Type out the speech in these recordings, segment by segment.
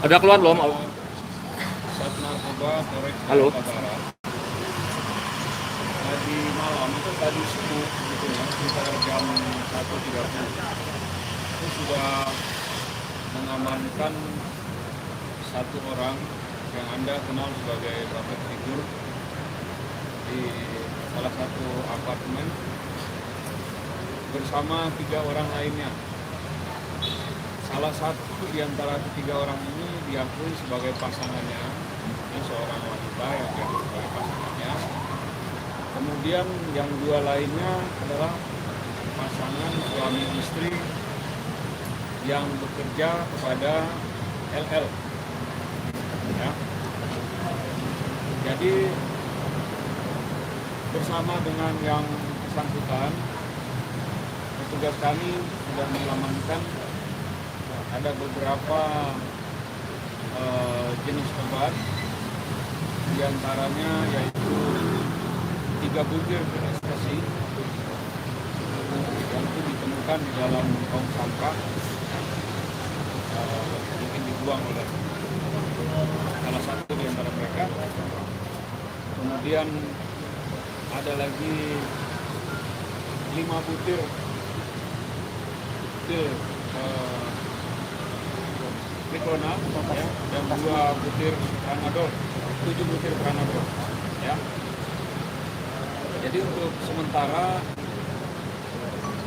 Ada keluar belum? Sat Narkoba Polres Halo. Jakarta Barat. Tadi malam itu tadi subuh gitu ya, sekitar jam 1.30 itu sudah mengamankan satu orang yang Anda kenal sebagai public figure di salah satu apartemen bersama 3 orang lainnya. Salah satu di antara ketiga orang ini diakui sebagai pasangannya, ini seorang wanita yang diakui sebagai pasangannya. Kemudian yang 2 lainnya adalah pasangan suami istri yang bekerja kepada LL. Ya. Jadi bersama dengan yang bersangkutan, petugas kami sudah mengamankan ada beberapa jenis obat, diantaranya yaitu 3 butir ekstasi yang itu ditemukan di dalam tong sampah, mungkin dibuang oleh salah satu di antara mereka. Kemudian ada lagi 5 butir pil Triclonal ya, dan 2 butir Tramadol, 7 butir Tramadol ya. Jadi untuk sementara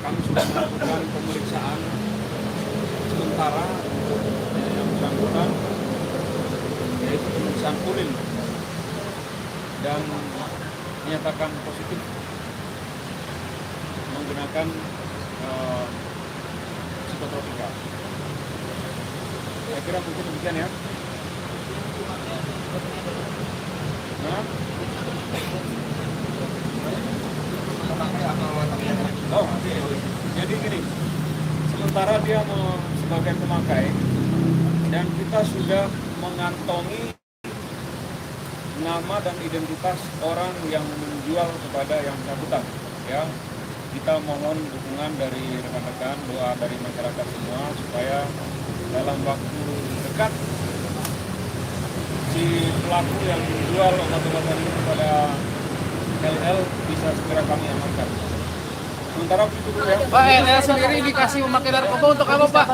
kami sudah melakukan pemeriksaan sementara yang bersangkutan, yaitu pemeriksaan urin, dan menyatakan positif menggunakan psikotropika. Saya kira mungkin demikian ya. Nah, jadi gini, sementara dia sebagai pemakai dan kita sudah mengantongi nama dan identitas orang yang menjual kepada yang bersangkutan ya. Kita mohon dukungan dari rekan-rekan, doa dari masyarakat semua supaya dalam waktu dekat si pelaku yang menjual obat-obatan ini kepada LL bisa segera kami amankan. Sementara itu dulu ya. Pak, LL sendiri dikasih memakai narkoba untuk apa, Pak?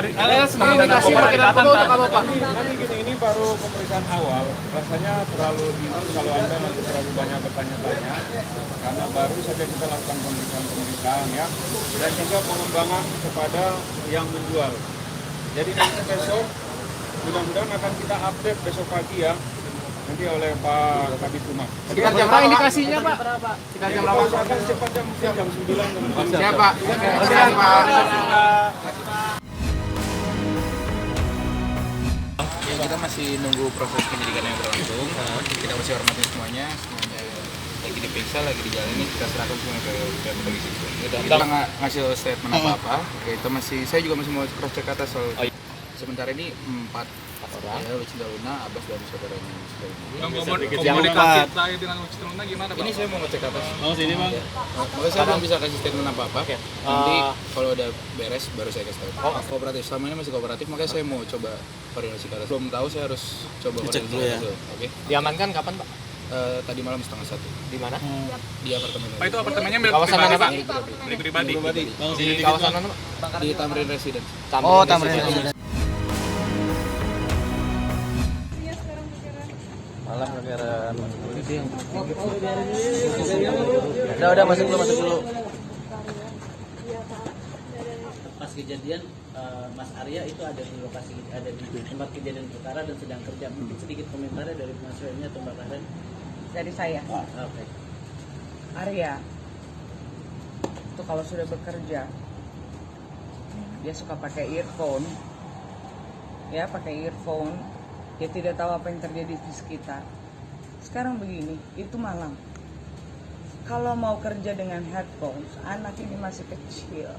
LL sendiri dikasih memakai narkoba untuk apa, Pak? Nanti gini, ini baru pemeriksaan awal. Rasanya terlalu dini kalau Anda nanti terlalu banyak bertanya-tanya, karena baru saja kita lakukan pemeriksaan ya, dan juga pengembangan kepada yang menjual. Jadi nanti besok mudah-mudahan akan kita update besok pagi ya, nanti oleh Pak Kabid Humas. Sekitar jam berapa indikasinya, Pak? Sekitar jam berapa? Akan cepat jam 9. Siap, Pak. Siap, Pak. Ya, kita masih nunggu proses penyidikan yang berlangsung. Kita masih hormati semuanya lagi diperiksa, lagi dijalani, kita serahkan semua ke pihak polisi. Kita nggak ngasih statement apa-apa. Oke, itu saya juga masih mau cross check atas soal. Sementara ini 4 orang, ya, Wicita Luna, Abbas dan saudaranya. Komunikasi saya dengan Wicita Luna gimana, Pak? Ini saya mau ngecek atas. Oh, sini, Bang. Makanya saya belum bisa kasih statement apa-apa. Nanti kalau udah beres baru saya kasih tahu. Kooperatif, selama ini masih kooperatif, makanya saya mau coba koordinasi ke atas. Belum tahu, saya harus coba koordinasi dulu ya. Oke. Diamankan kapan, Pak? Tadi malam 1:30. Di mana? Di apartemen. Pak, itu apartemennya milik Kawasan pribadi, mana, Pak? Pak? Milik pribadi. Di kawasan mana, Pak? Di Tamrin Residence. Oh, Tamrin Residence. Malah negara. Udah masuk dulu. Pas kejadian Mas Arya itu ada di lokasi, ada di tempat kejadian perkara dan sedang kerja. Mungkin sedikit komentarnya dari Mas Arya atau Mbak Karen? Dari saya. Oke. Arya itu kalau sudah bekerja dia suka pakai earphone, ya pakai earphone, dia tidak tahu apa yang terjadi di sekitar. Sekarang begini, itu malam. Kalau mau kerja dengan headphones, anak ini masih kecil.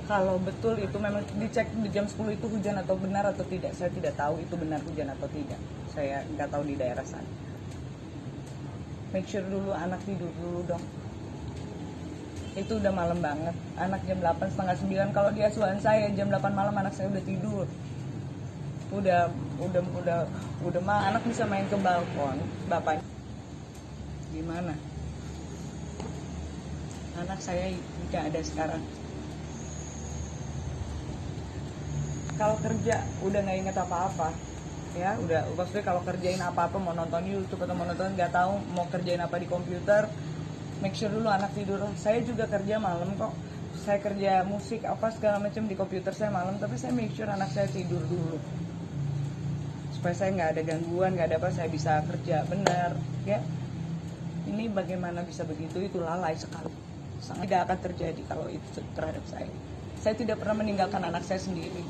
Kalau betul itu memang dicek di jam 10 itu hujan atau benar atau tidak, saya tidak tahu itu benar hujan atau tidak. Saya nggak tahu di daerah sana. Make sure dulu anak tidur dulu dong. Itu udah malam banget. Anak jam 8, setengah 9. Kalau di asuhan saya jam 8 malam anak saya udah tidur. udah mah anak bisa main ke balkon, bapaknya gimana? Anak saya tidak ada sekarang. Kalau kerja udah nggak inget apa-apa, ya udah maksudnya kalau kerjain apa-apa, mau nonton YouTube atau mau nonton nggak tahu mau kerjain apa di komputer, make sure dulu anak tidur. Saya juga kerja malam kok, saya kerja musik apa segala macam di komputer saya malam, tapi saya make sure anak saya tidur dulu supaya saya nggak ada gangguan, nggak ada apa, saya bisa kerja benar, ya. Ini bagaimana bisa begitu? Itu lalai sekali, sangat tidak akan terjadi kalau itu terhadap saya. Saya tidak pernah meninggalkan anak saya sendiri.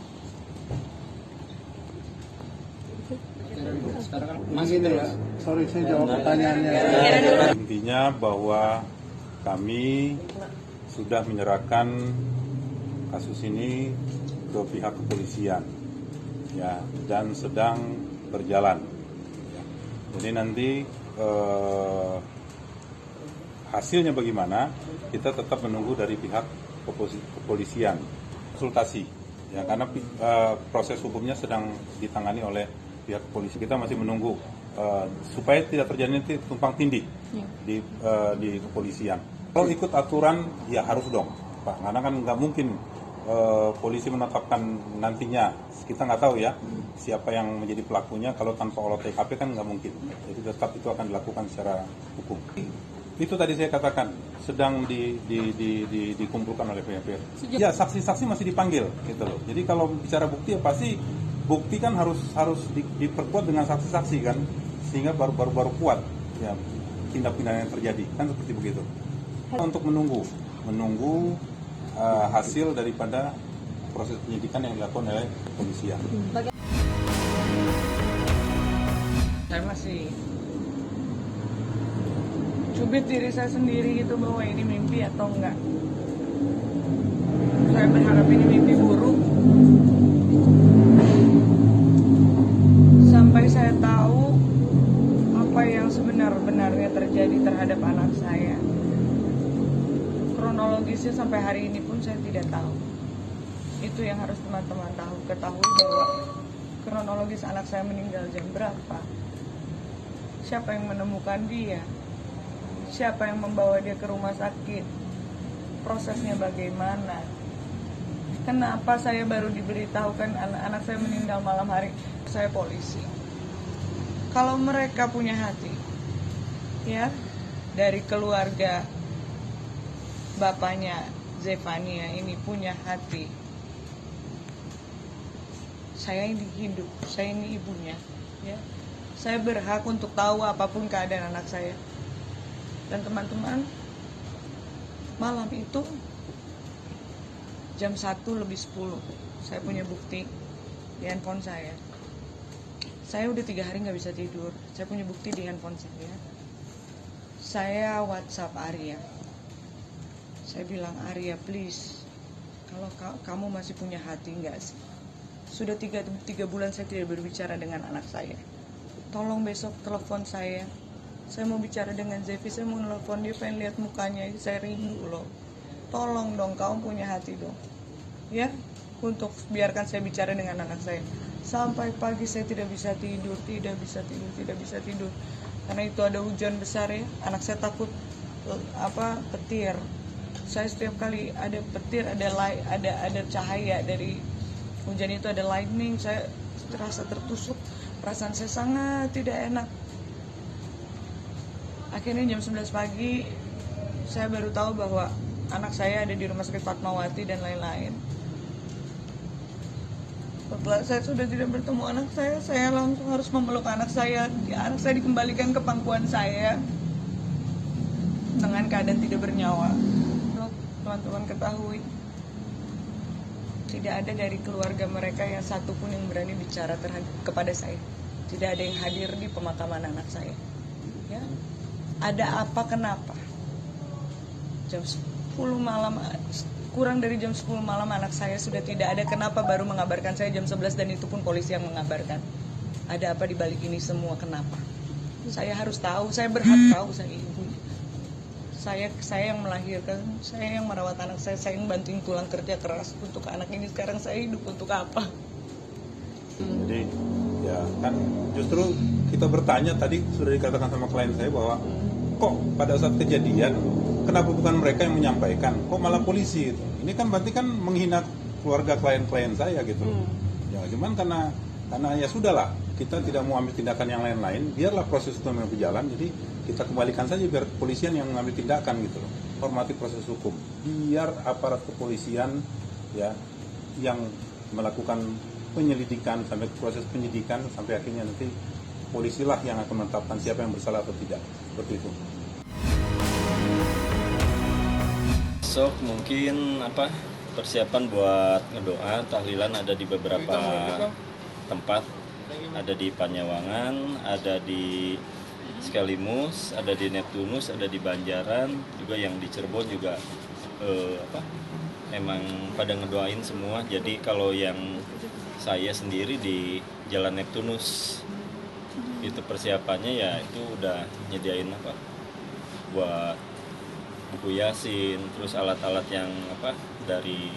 Sorry, saya jawab pertanyaannya. Intinya bahwa kami sudah menyerahkan kasus ini ke pihak kepolisian, ya, dan sedang berjalan. Ya. Jadi nanti hasilnya bagaimana, kita tetap menunggu dari pihak kepolisian, konsultasi, ya, karena proses hukumnya sedang ditangani oleh pihak polisi. Kita masih menunggu supaya tidak terjadi nanti tumpang tindih di kepolisian. Kalau ikut aturan ya harus dong, Pak, karena kan nggak mungkin polisi menetapkan nantinya, kita nggak tahu ya siapa yang menjadi pelakunya, kalau tanpa olah TKP kan nggak mungkin. Jadi tetap itu akan dilakukan secara hukum. Itu tadi saya katakan sedang dikumpulkan oleh pihak-pihak. Ya, saksi-saksi masih dipanggil gitu loh. Jadi kalau bicara bukti ya pasti bukti kan harus diperkuat dengan saksi-saksi kan, sehingga baru kuat ya tindak pidana yang terjadi kan, seperti begitu. Untuk menunggu hasil daripada proses penyidikan yang dilakukan oleh kepolisian. Saya masih cubit diri saya sendiri gitu bahwa ini mimpi atau enggak. Saya berharap ini mimpi buruk. Sampai saya tahu apa yang sebenarnya terjadi terhadap anak saya. Kronologisnya sampai hari ini pun saya tidak tahu. Itu yang harus teman-teman ketahui bahwa kronologis anak saya meninggal jam berapa. Siapa yang menemukan dia? Siapa yang membawa dia ke rumah sakit? Prosesnya bagaimana? Kenapa saya baru diberitahukan anak saya meninggal malam hari? Saya polisi. Kalau mereka punya hati, ya, dari keluarga bapaknya Zefania ini punya hati. Saya ini hidup, saya ini ibunya, ya. Saya berhak untuk tahu apapun keadaan anak saya. Dan teman-teman, malam itu jam 1:10 saya punya bukti di handphone saya. Saya udah 3 hari nggak bisa tidur. Saya punya bukti di handphone saya. Saya WhatsApp Arya. Saya bilang, Arya please, kalau kamu masih punya hati nggak sih? Sudah 3 bulan saya tidak berbicara dengan anak saya. Tolong besok telepon saya. Saya mau bicara dengan Zevi, saya mau nelfon dia, pengen lihat mukanya, saya rindu loh. Tolong dong, kamu punya hati dong, ya, untuk biarkan saya bicara dengan anak saya. Sampai pagi saya tidak bisa tidur, tidak bisa tidur. Karena itu ada hujan besar ya, anak saya takut petir. Saya setiap kali ada petir, ada cahaya dari hujan itu, ada lightning, saya terasa tertusuk, perasaan saya sangat tidak enak. Akhirnya jam 11 pagi saya baru tahu bahwa anak saya ada di rumah sakit Fatmawati dan lain-lain. Setelah saya sudah tidak bertemu anak saya langsung harus memeluk anak saya. Anak saya dikembalikan ke pangkuan saya dengan keadaan tidak bernyawa. Teman-teman ketahui, tidak ada dari keluarga mereka yang satupun yang berani bicara kepada saya. Tidak ada yang hadir di pemakaman anak saya. Ya. Ada apa kenapa? Jam 10 malam, kurang dari jam 10 malam anak saya sudah tidak ada. Kenapa baru mengabarkan saya jam 11 dan itu pun polisi yang mengabarkan? Ada apa di balik ini semua, kenapa? Saya harus tahu, saya berhak tahu, saya ibu. Saya yang melahirkan, saya yang merawat anak saya yang bantuin tulang kerja keras untuk anak ini. Sekarang saya hidup untuk apa? Jadi ya kan justru kita bertanya tadi sudah dikatakan sama klien saya bahwa kok pada saat kejadian kenapa bukan mereka yang menyampaikan, kok malah polisi gitu. Ini kan berarti kan menghina keluarga klien-klien saya gitu. Ya cuman karena ya sudahlah, kita tidak mau ambil tindakan yang lain-lain, biarlah proses hukum yang berjalan, jadi kita kembalikan saja biar kepolisian yang mengambil tindakan gitu loh. Hormati proses hukum. Biar aparat kepolisian ya yang melakukan penyelidikan sampai proses penyidikan sampai akhirnya nanti polisilah yang akan menetapkan siapa yang bersalah atau tidak. Seperti itu. Besok mungkin persiapan buat ngedoa tahlilan ada di beberapa tempat, ada di Panyawangan, ada di Skelimus, ada di Neptunus, ada di Banjaran, juga yang di Cirebon juga memang pada ngedoain semua. Jadi kalau yang saya sendiri di Jalan Neptunus itu persiapannya ya itu udah nyediain buat buku Yasin, terus alat-alat yang dari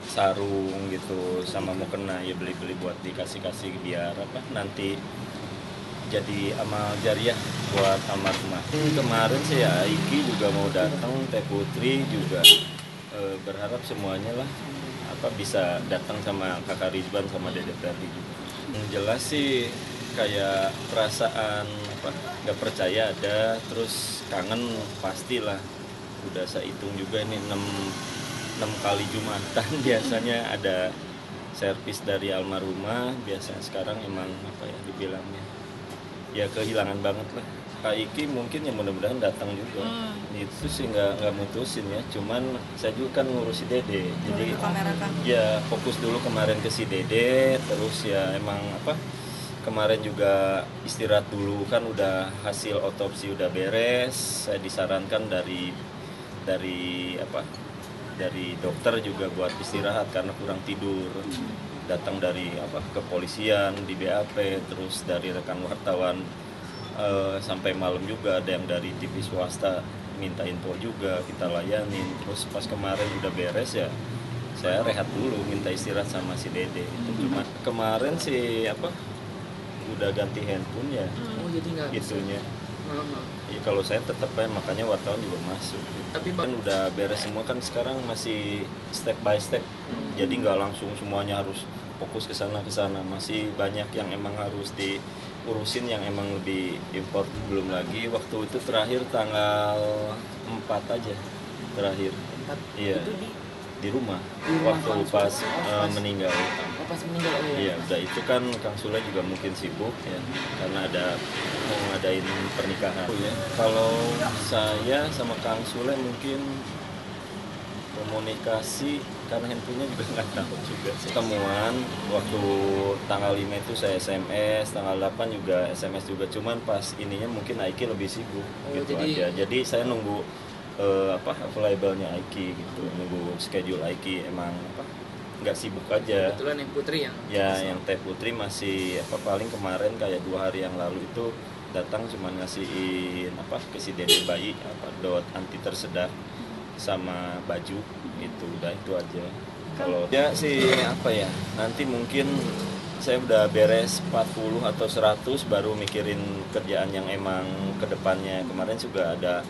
sarung gitu, sama mau kena ya beli-beli buat dikasih-kasih biar nanti jadi amal jariah buat almarhumah. Kemarin sih ya Iki juga mau datang, Teh Putri juga berharap semuanya lah bisa datang sama Kakak Rizban sama Dede Ferdi juga. Yang jelas sih kayak perasaan nggak percaya ada, terus kangen pastilah. Udah saya hitung juga ini 6 kali Jumatan biasanya ada servis dari almarhumah. Biasanya sekarang emang dibilangnya ya kehilangan banget lah. Kak Iki mungkin ya mudah-mudahan datang juga. Itu sih nggak mutusin ya, cuman saya juga kan ngurusi Dede, jadi ya fokus dulu kemarin ke si Dede, terus ya emang kemarin juga istirahat dulu kan, udah hasil otopsi udah beres. Saya disarankan dari dokter juga buat istirahat karena kurang tidur. Datang dari kepolisian di BAP, terus dari rekan wartawan sampai malam juga ada yang dari TV swasta minta info juga, kita layanin. Terus pas kemarin udah beres ya saya rehat dulu, minta istirahat sama si Dede. Cuma kemarin sih udah ganti handphone ya. Jadi nggak itunya. Ya, kalau saya tetap makanya wartawan juga masuk. Tapi kan udah beres semua kan, sekarang masih step by step. Jadi nggak langsung semuanya harus fokus ke sana, masih banyak yang emang harus diurusin yang emang lebih import. Belum lagi waktu itu terakhir tanggal 4 aja terakhir. 4? Iya. Itu di rumah waktu pas meninggal. Pas meninggal Iya, udah itu kan Kang Sule juga mungkin sibuk ya karena ada mau ngadain pernikahan. Ya. Kalau saya sama Kang Sule mungkin komunikasi karena handphonenya juga nggak tahu juga. Ketemuan waktu tanggal 5 itu saya SMS, tanggal 8 juga SMS juga, cuman pas ininya mungkin Aiki lebih sibuk gitu aja. Jadi saya nunggu available-nya Aiki gitu, nunggu schedule Aiki, emang nggak sibuk aja. Kebetulan yang Putri yang Teh Putri masih paling kemarin kayak 2 hari yang lalu itu datang cuma ngasihin ke si Dede bayi dot anti tersedak sama baju itu, udah itu aja. Kalau ya sih nanti mungkin saya udah beres 40 atau 100 baru mikirin kerjaan yang emang kedepannya. Kemarin juga ada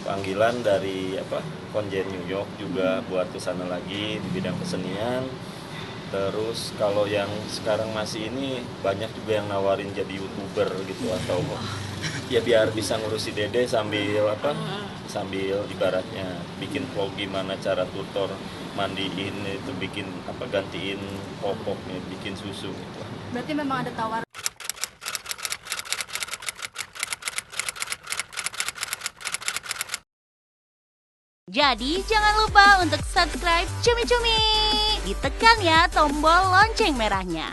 panggilan dari Konjen New York juga buat kesana lagi di bidang kesenian. Terus kalau yang sekarang masih ini banyak juga yang nawarin jadi YouTuber gitu, atau ya biar bisa ngurusi Dede sambil sambil ibaratnya bikin vlog gimana cara tutor mandiin itu, bikin gantiin popoknya, bikin susu gitu. Berarti memang ada tawaran. Jadi jangan lupa untuk subscribe Cumi Cumi. Ditekan ya tombol lonceng merahnya.